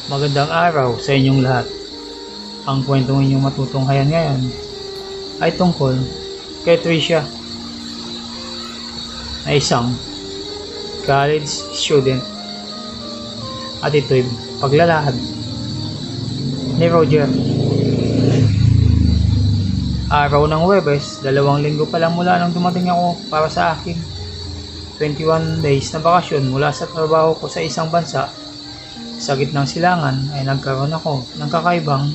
Magandang araw sa inyong lahat. Ang kwentong inyong matutunghayan ngayon ay tungkol kay Tricia na isang college student at ito'y paglalahad ni Roger. Araw ng Huwebes, 2 linggo pa lang mula nang dumating ako para sa akin 21 days na bakasyon mula sa trabaho ko sa isang bansa. Sa gitnang silangan ay nagkaroon ako ng kakaibang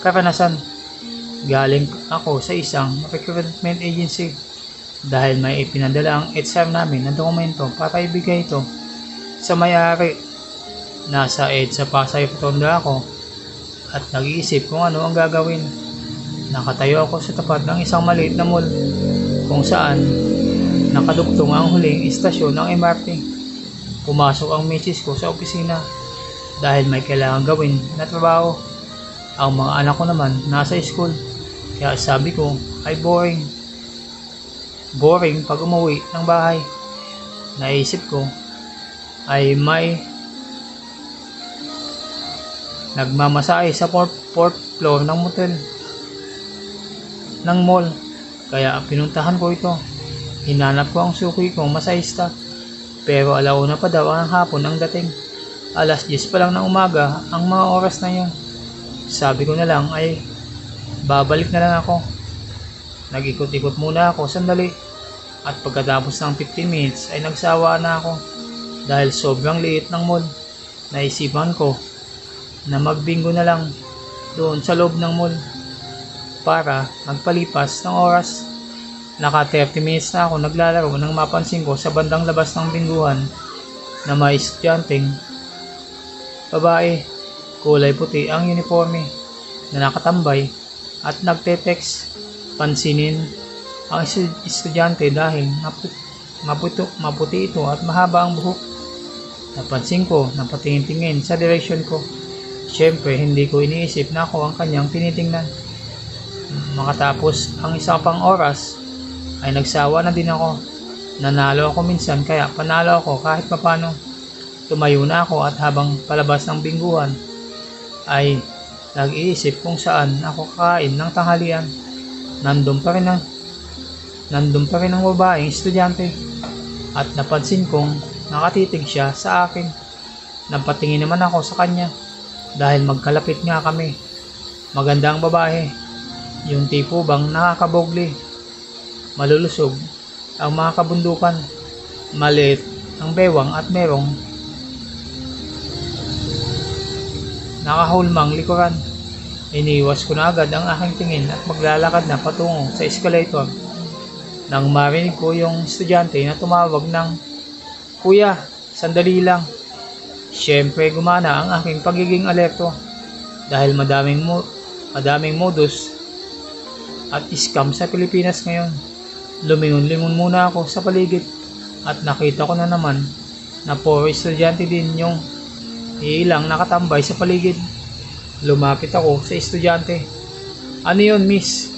karanasan. Galing ako sa isang recruitment agency dahil may ipinadala ang HR namin ng dokumento para ibigay ito sa may-ari. Nasa EDSA Pasay Rotonda ako at nag-iisip kung ano ang gagawin. Nakatayo ako sa tapat ng isang maliit na mall kung saan nakadugtong ang huling istasyon ng MRT. Pumasok ang misis ko sa opisina dahil may kailangan gawin na trabaho. Ang mga anak ko naman nasa school, kaya sabi ko ay boring pag umuwi ng bahay. Naisip ko ay may nagmamasahe sa fourth floor ng motel ng mall, kaya pinuntahan ko ito. Hinanap ko ang suki kong masahista, pero 1:00 pa daw ang hapon ang dating. 10:00 pa lang ng umaga ang mga oras na yun. Sabi ko na lang ay babalik na lang ako. Nag-ikot-ikot muna ako sandali at pagkatapos ng 15 minutes ay nagsawa na ako dahil sobrang liit ng mall. Naisipan ko na magbingo na lang doon sa loob ng mall para magpalipas ng oras. Naka 30 minutes na ako naglalaro nang mapansin ko sa bandang labas ng bingguhan na may estudyanteng babae, kulay puti ang uniforme, na nakatambay at nagte-text. Pansinin ang estudyante dahil maputi ito at mahaba ang buhok. Napansin ko na patingin-tingin sa direksyon ko. Siyempre, hindi ko iniisip na ako ang kanyang tinitingnan. Makatapos ang isang pang oras, ay nagsawa na din ako. Nanalo ako minsan kaya panalo ako kahit papano. Tumayo na ako at habang palabas ng bingguhan ay nag-iisip kung saan ako kakain ng tanghalian. Nandun pa rin ang babaeng estudyante at napansin kong nakatitig siya sa akin. Napatingin naman ako sa kanya dahil magkalapit nga kami. Maganda ang babae, yung tipo bang nakakabogli. Malulusog ang mga kabundukan, maliit ang bewang at merong nakahulmang likuran. Iniwas ko na agad ang aking tingin at maglalakad na patungo sa escalator nang marinig ko yung estudyante na tumawag ng, "Kuya, sandali lang." Siyempre gumana ang aking pagiging alerto dahil madaming modus at scam sa Pilipinas ngayon. Lumingon-lingon muna ako sa paligid at nakita ko na naman na puro estudyante din yung ilang nakatambay sa paligid. Lumapit ako sa estudyante. "Ano yun, miss?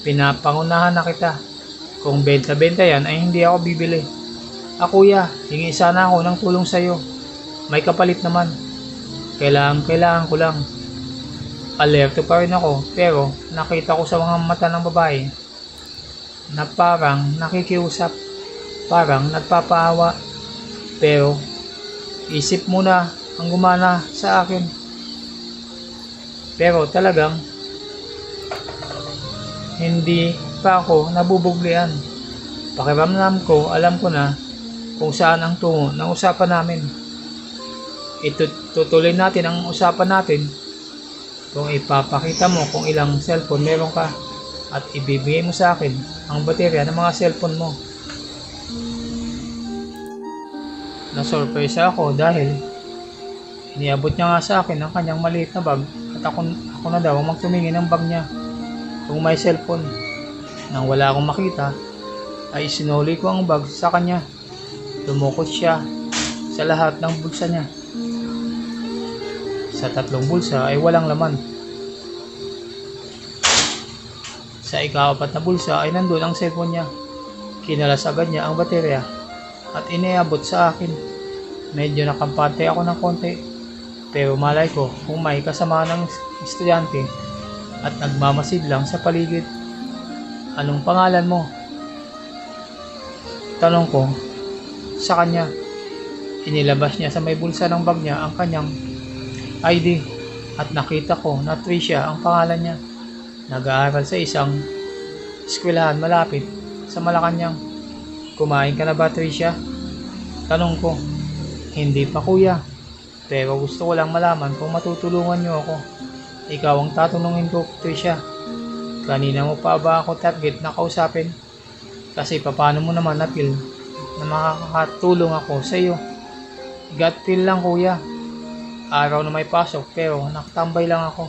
Pinapangunahan na kita. Kung benta-benta yan ay hindi ako bibili." Kuya, hingi sana ako ng tulong sa'yo. May kapalit naman. Kailangan ko lang." Alerto pa rin ako pero nakita ko sa mga mata ng babae na parang nakikiusap, parang nagpapaawa, pero isip muna ang gumana sa akin. Pero talagang hindi pa ako nabubuglian. Pakiramdam ko, alam ko na kung saan ang tungo ng usapan namin. Itutuloy natin ang usapan natin kung ipapakita mo kung ilang cellphone meron ka at ibibigay mo sa akin ang baterya ng mga cellphone mo. Nasurpresa ako dahil iniabot niya nga sa akin ang kanyang maliit na bag at ako na daw ang magtumingin ng bag niya kung may cellphone. Nang wala akong makita ay sinuli ko ang bag sa kanya. Lumukot siya sa lahat ng bulsa niya. Sa 3 bulsa ay walang laman. Sa ika-4 na bulsa ay nandun ang cellphone niya. Kinalas agad niya ang baterya at iniabot sa akin. Medyo nakampante ako ng konti Pero malay ko kung may kasama ng estudyante at nagmamasid lang sa paligid. Anong pangalan mo? Tanong ko sa kanya. Inilabas niya sa may bulsa ng bag niya ang kanyang ID at nakita ko na Tricia ang pangalan niya. Nag-aaral sa isang eskwelahan malapit sa Malacanang. Kumain ka na ba, Tricia? Tanong ko. Hindi pa, kuya. Pero gusto ko lang malaman kung matutulungan niyo ako. Ikaw ang tatanungin ko, Tricia. Kanina mo pa ba ako target na kausapin? Kasi paano mo naman na-feel na makakatulong ako sa iyo? Gut feel lang, kuya. Araw na may pasok pero nakatambay lang ako.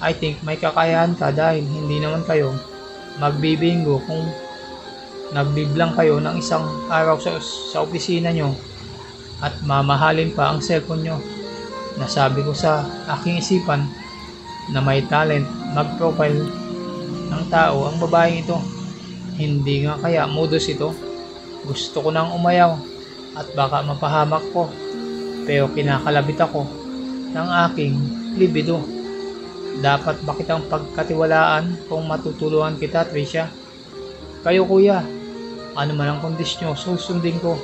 I think may kakayahan ka dahil hindi naman kayo magbibingo kung nagbiblang kayo ng isang araw sa opisina nyo at mamahalin pa ang cellphone nyo. Nasabi ko sa aking isipan na may talent mag-profile ng tao ang babaeng ito. Hindi nga kaya modus ito. Gusto ko nang umayaw at baka mapahamak ko, pero kinakalabit ako ng aking libido. Dapat ba kitang pagkatiwalaan kung matutulungan kita, Tricia? Kayo, kuya, ano man ang kondisyon, susundin ko.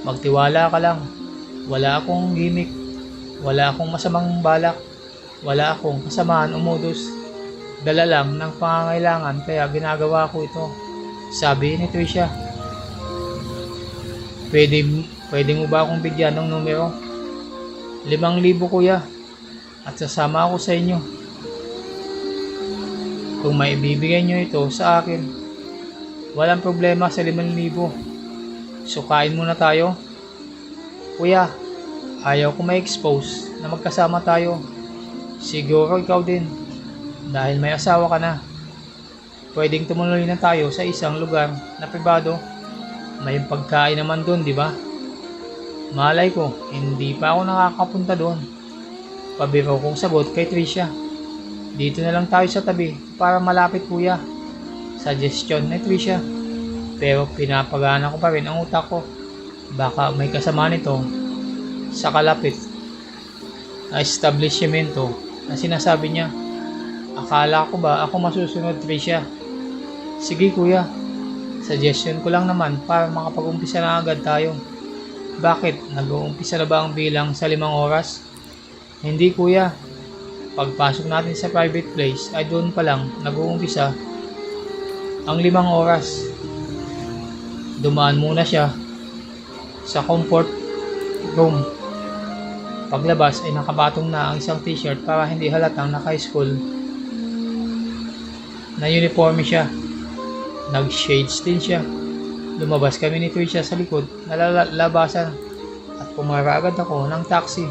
Magtiwala ka lang. Wala akong gimmick, wala akong masamang balak, wala akong kasamaan o modus. Dala lang ng pangangailangan kaya ginagawa ko ito, sabi ni Tricia. Pwede mo ba akong bigyan ng numero? 5,000, kuya, at sasama ako sa inyo. Kung may ibibigay nyo ito sa akin, walang problema sa 5,000. Sukain muna tayo. Kuya, ayaw ko ma-expose na magkasama tayo. Siguro ikaw din, dahil may asawa ka na. Pwedeng tumuloy na tayo sa isang lugar na pribado. May pagkain naman doon, di ba? Malay ko, hindi pa ako nakakapunta doon. Pabiro kong sagot kay Tricia. Dito na lang tayo sa tabi para malapit, kuya. Suggestion ni Tricia. Pero pinapagana ko pa rin ang utak ko. Baka may kasama nito sa kalapit na establishmento na sinasabi niya. Akala ko ba ako masusunod, Tricia? Sige, kuya. Suggestion ko lang naman para makapag-umpisa na agad tayo. Bakit? Nag-uumpisa na ba ang bilang sa 5 oras? Hindi, kuya. Pagpasok natin sa private place ay doon pa lang nag-uumpisa ang 5 oras. Dumaan muna siya sa comfort room. Paglabas ay nakabatong na ang isang t-shirt para hindi halatang naka-high school na uniforme siya. Nag-shades din siya. Lumabas kami ni Tricia sa likod na labasan at pumara agad ako ng taxi.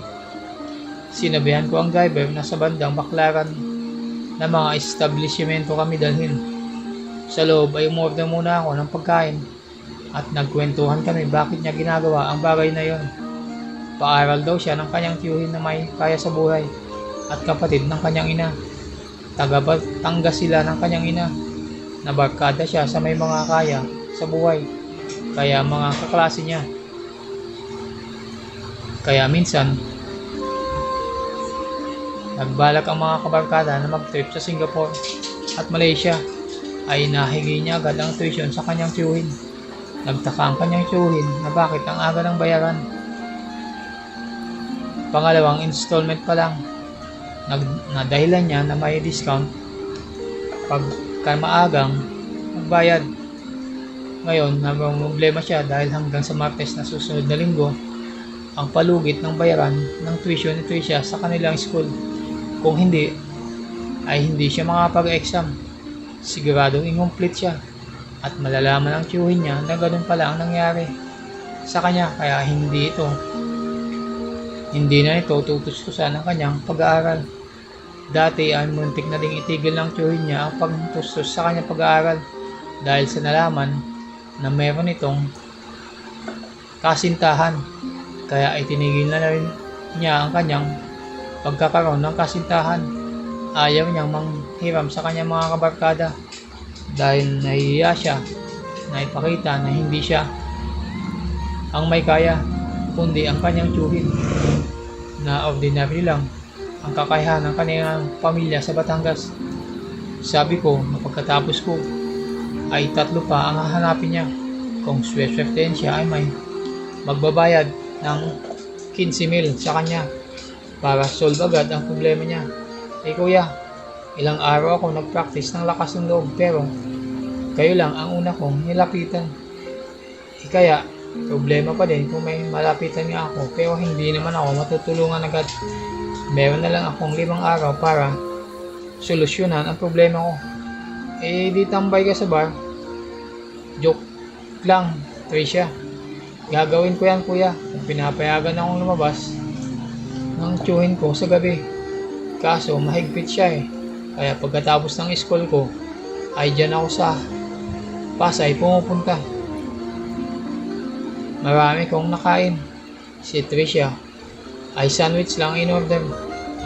Sinabihan ko ang driver na sa bandang baklaran na mga establishmento kami dalhin. Sa loob ay umorder muna ako ng pagkain at nagkwentuhan kami bakit niya ginagawa ang bagay na yon. Paaral daw siya ng kanyang tiyuhin na may kaya sa buhay at kapatid ng kanyang ina. Taga-Batangas sila ng kanyang ina. Nabarkada siya sa may mga kaya sa buhay, kaya mga kaklase niya. Kaya minsan, nagbalak ang mga kabarkada na mag-trip sa Singapore at Malaysia, ay nahingi niya agad ang tuition sa kanyang tiyuhin. Nagtaka ang kanyang tiyuhin na bakit ang aga ng bayaran. Pangalawang installment pa lang. Nadahilan niya na may discount pagka maagang magbayad. Ngayon, problema siya dahil hanggang sa Martes na susunod na linggo ang palugit ng bayaran ng tuition ni Tricia sa kanilang school. Kung hindi, ay hindi siya makapag-exam. Siguradong incomplete siya at malalaman ang tiyuhin niya na ganun pala ang nangyari sa kanya, kaya hindi na ito tutustusan ang kanyang pag-aaral. Dati ay muntik na ding itigil ng tiyuhin niya ang pagtustos sa kanyang pag-aaral dahil sa nalaman na meron itong kasintahan, kaya itinigil na rin niya ang kanyang pagkakaroon ng kasintahan. Ayaw niyang manghiram sa kanyang mga kabarkada dahil nahihiya siya na ipakita na hindi siya ang may kaya kundi ang kanyang tiyuhin. na ordinary lang ang kakayahan ng kanyang pamilya sa Batangas. Sabi ko na pagkatapos ko ay 3 pa ang hahanapin niya. Kung swerte siya ay may magbabayad ng 15,000 sa kanya para solve agad ang problema niya. Kuya, ilang araw ako nag-practice ng lakas ng loob pero kayo lang ang una kong nilapitan. Kaya problema pa din kung may malapitan nga ako pero hindi naman ako matutulungan agad. Meron na lang akong 5 araw para solusyonan ang problema ko. Di tambay ka sa bar. Joke lang, Tricia. Gagawin ko yan, kuya, kung pinapayagan akong lumabas ng tiyuhin ko sa gabi. Kaso mahigpit siya Kaya pagkatapos ng school ko ay dyan ako sa Pasay pumupunta. Marami kong nakain. Si Tricia ay sandwich lang in order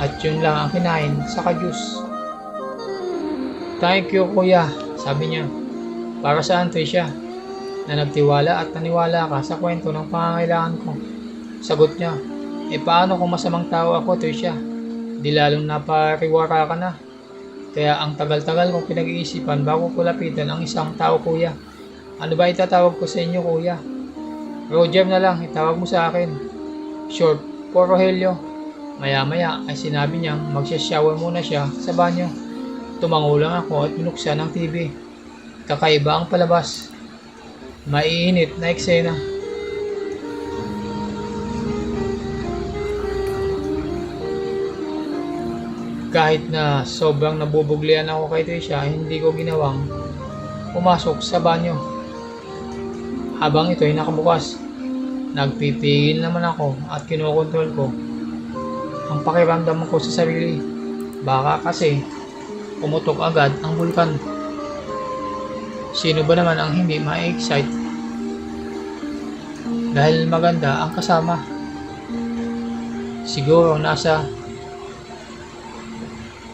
at yun lang ang kinain saka juice. Thank you, kuya, sabi niya. Para saan, Tricia? Na nagtiwala at naniwala ka sa kwento ng pangangailangan ko. Sagot niya, paano kung masamang tao ako, Tricia? Di lalong napariwara ka na. Kaya ang tagal-tagal kong pinag-iisipan bago ko lapitan ang isang tao, kuya. Ano ba itatawag ko sa inyo, kuya? Roger na lang, itawag mo sa akin. Short for Rogelio. Maya-maya ay sinabi niyang magsha-shower muna siya sa banyo. Tumango lang ako at binuksan ang TV. Kakaiba ang palabas. Maiinit na eksena. Kahit na sobrang nabubuglian ako kay Tricia, hindi ko ginawang pumasok sa banyo. Habang ito ay nakabukas, nagpipigil naman ako at kinokontrol ko ang pakiramdam ko sa sarili. Baka kasi pumutok agad ang bulkan. Sino ba naman ang hindi ma-excite dahil maganda ang kasama? Siguro nasa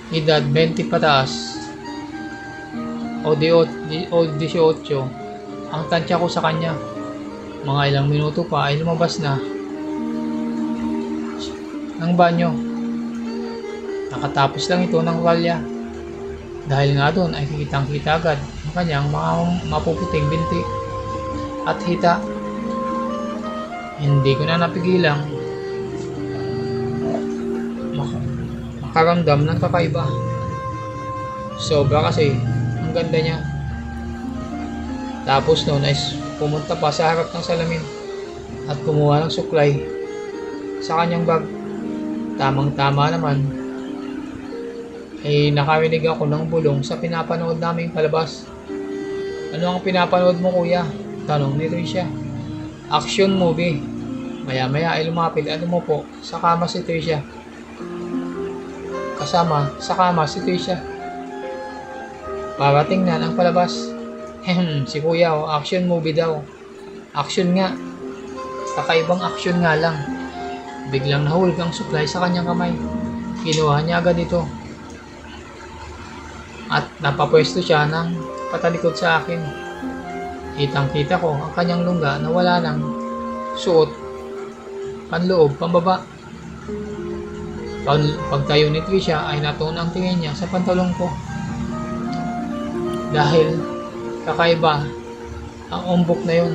edad 20 pataas o 18 ang tansya ko sa kanya. Mga ilang minuto pa ay lumabas na ng banyo. Nakatapos lang ito ng walya. Dahil nga doon ay kitang-kita agad ang kanyang mga mapuputing binti at hita. Hindi ko na napigilang makaramdam ng kakaiba. Sobra kasi ang ganda niya. Tapos noon ay pumunta pa sa harap ng salamin at kumuha ng suklay sa kanyang bag. Tamang-tama naman ay nakarinig ako ng bulong sa pinapanood naming palabas. Ano ang pinapanood mo, kuya? Tanong ni Tricia. Action movie. Maya-maya ay lumapit at umupo sa kama si Tricia. Kasama sa kama si Tricia para tingnan ang palabas. Si kuya, action movie daw. Action nga. Kakaibang action nga lang. Biglang nahulog ang suklay sa kanyang kamay. Kinuha niya agad ito at napapwesto siya ng patalikod sa akin. Kitang-kita ko ang kanyang lungga na wala nang suot, panloob, pambaba. Pagtayo ni Tricia ay natuon ang tingin niya sa pantalong ko. Dahil kakaiba ang umbok na yun.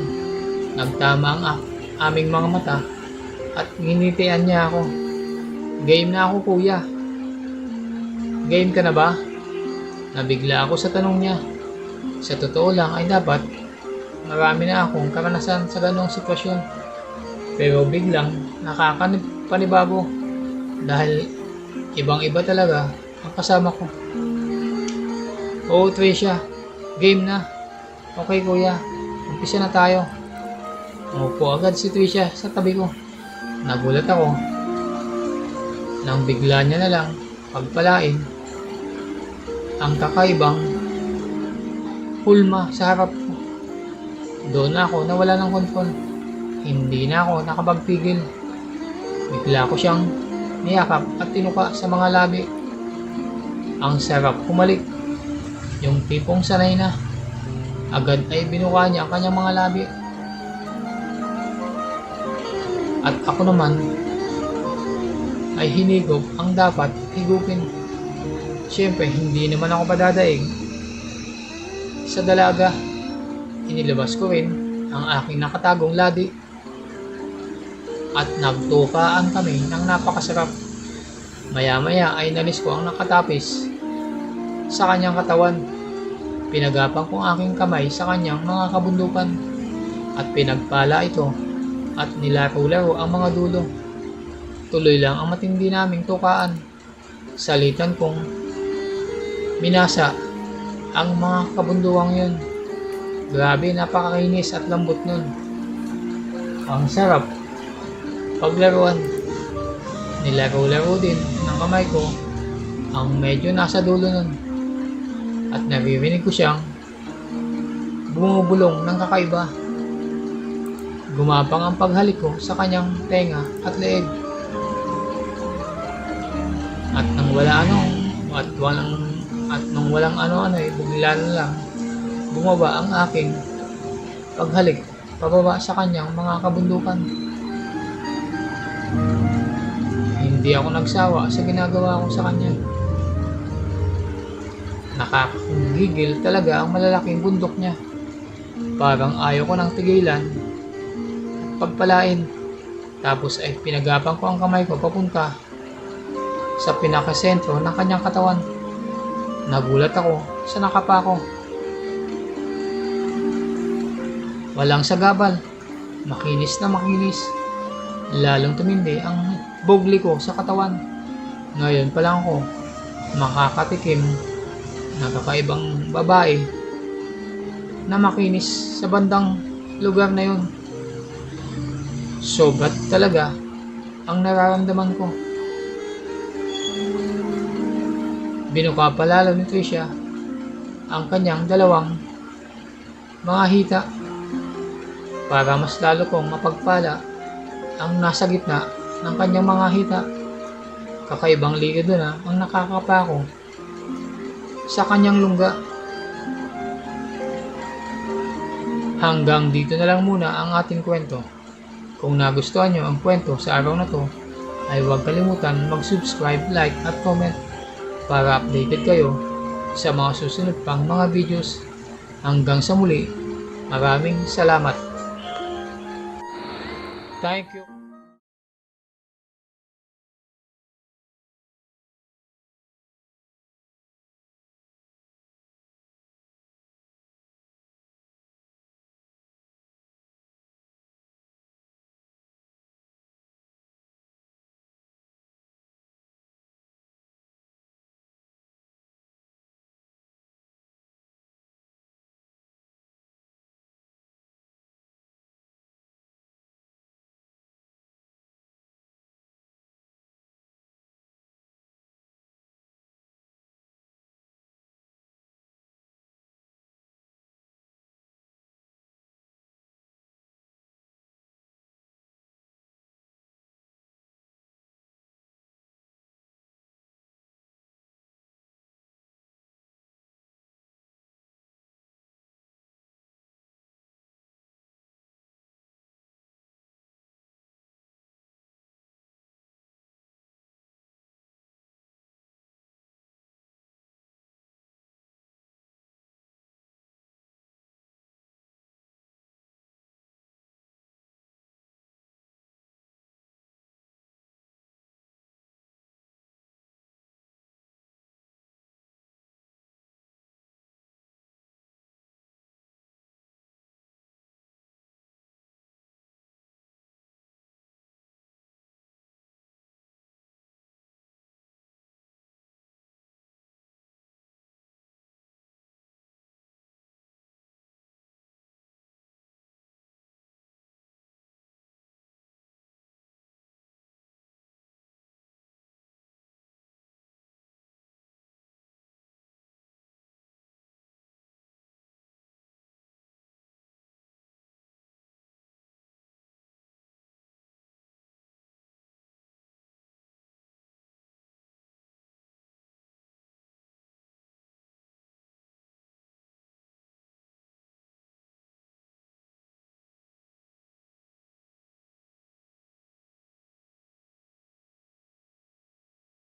Nagtama ang aming mga mata at nginitian niya ako. Game na ako, kuya. Game ka na ba? Nabigla ako sa tanong niya. Sa totoo lang ay dapat marami na akong karanasan sa ganong sitwasyon. Pero biglang nakakapanibago dahil ibang-iba talaga ang kasama ko. Oo, Tricia, game na. Okay, kuya, umpisa na tayo. Umupo agad si Tricia sa tabi ko. Nagulat ako nang bigla niya na lang pagpalain ang kakaibang hulma sa harap ko. Doon ako nawala ng kontrol. Hindi na ako nakapagpigil. Bigla ko siyang niyakap at tinuka sa mga labi. Ang sarap humalik. Yung tipong sanay na. Agad ay binuka niya ang kanyang mga labi. At ako naman ay hinigop ang dapat higupin. Siyempre, hindi naman ako padadaig. Sa dalaga, inilabas ko rin ang aking nakatagong ladi at nagtukaan kami ng napakasarap. Maya-maya ay nalis ko ang nakatapis sa kanyang katawan. Pinagapang ko ang aking kamay sa kanyang mga kabundukan at pinagpala ito at nilaro-laro ang mga dulo. Tuloy lang ang matindi naming tukaan. Salitan kong minasa ang mga kabunduang yun. Grabe, napakakinis at lambot nun. Ang sarap paglaruan. Nilaro-laro din ng kamay ko ang medyo nasa dulo nun. At naririnig ko siyang bumubulong ng kakaiba. Gumapang ang paghalik ko sa kanyang tenga at leeg. At nang walang ano-ano ay bigla na lang bumaba ang aking paghalik pababa sa kanyang mga kabundukan. Hindi ako nagsawa sa ginagawa ko sa kanya. Nakakagigil talaga ang malalaking bundok niya. Parang ayaw ko nang tigilan at pagpalain. Tapos ay pinagapang ko ang kamay ko papunta sa pinakasentro ng kanyang katawan. Nagulat ako sa nakapa ko. Walang sagabal. Makinis na makinis. Lalong tumindi ang bugli ko sa katawan. Ngayon pa lang ako makakatikim ng kakaibang babae na makinis sa bandang lugar na yun. Sobra talaga ang nararamdaman ko. Binuka pa lalo ni Tricia ang kanyang dalawang mga hita para mas lalo kong mapagpala ang nasa gitna ng kanyang mga hita. Kakaibang likido na ang nakakapa ko sa kanyang lungga. Hanggang dito na lang muna ang ating kwento. Kung nagustuhan nyo ang kwento sa araw na to, ay huwag kalimutan mag-subscribe, like at comment para updated kayo sa mga susunod pang mga videos. Hanggang sa muli, maraming salamat. Thank you.